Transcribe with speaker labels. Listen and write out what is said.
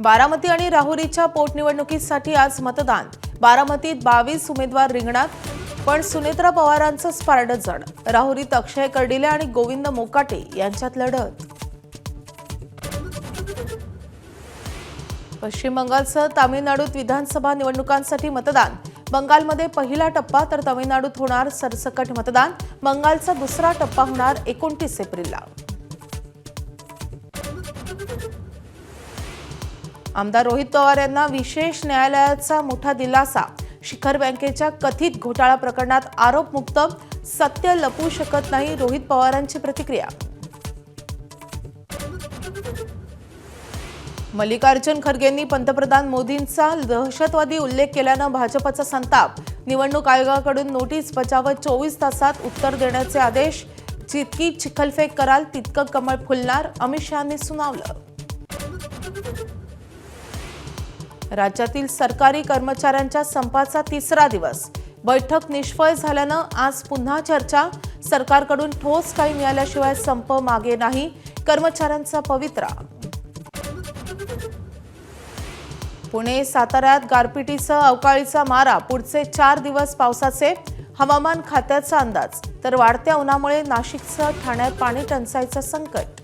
Speaker 1: बारामती आणि राहुरीच्या पोटनिवडणुकीसाठी आज मतदान। बारामतीत 22 उमेदवार रिंगणात, पण सुनेत्रा पवारांचंच पारडं जड। राहुरीत अक्षय कर्डिले आणि गोविंद मोकाटे यांच्यात लढत। पश्चिम बंगालसह तामिळनाडूत विधानसभा निवडणुकांसाठी मतदान। बंगालमध्ये पहिला टप्पा तर तामिळनाडूत होणार सरसकट मतदान। बंगालचा दुसरा टप्पा होणार 29 एप्रिलला। आमदार रोहित पवार यांना विशेष न्यायालयाचा मोठा दिलासा। शिखर बँकेच्या कथित घोटाळा प्रकरणात आरोपमुक्त, सत्य लपवू शकत नाही रोहित पवारांची प्रतिक्रिया। मल्लिकार्जुन खरगेंनी पंतप्रधान मोदींचा दहशतवादी उल्लेख केल्यानं भाजपचा संताप। निवडणूक आयोगाकडून नोटीस बजावत 24 तासात उत्तर देण्याचे आदेश। जितकी चिखलफेक कराल तितकं कमळ फुलणार, अमित शहांनी सुनावलं। राज्यातील सरकारी कर्मचाऱ्यांच्या संपाचा तिसरा दिवस। बैठक निष्फळ झाल्यानं आज पुन्हा चर्चा। सरकारकडून ठोस काही मिळाल्याशिवाय संप मागे नाही, कर्मचाऱ्यांचा पवित्रा। पुणे साताऱ्यात गारपिटीसह अवकाळीचा मारा। पुढचे 4 दिवस पावसाचे, हवामान खात्याचा अंदाज। तर वाढत्या उन्हामुळे नाशिकसह ठाण्यात पाणी टंचाईचं संकट।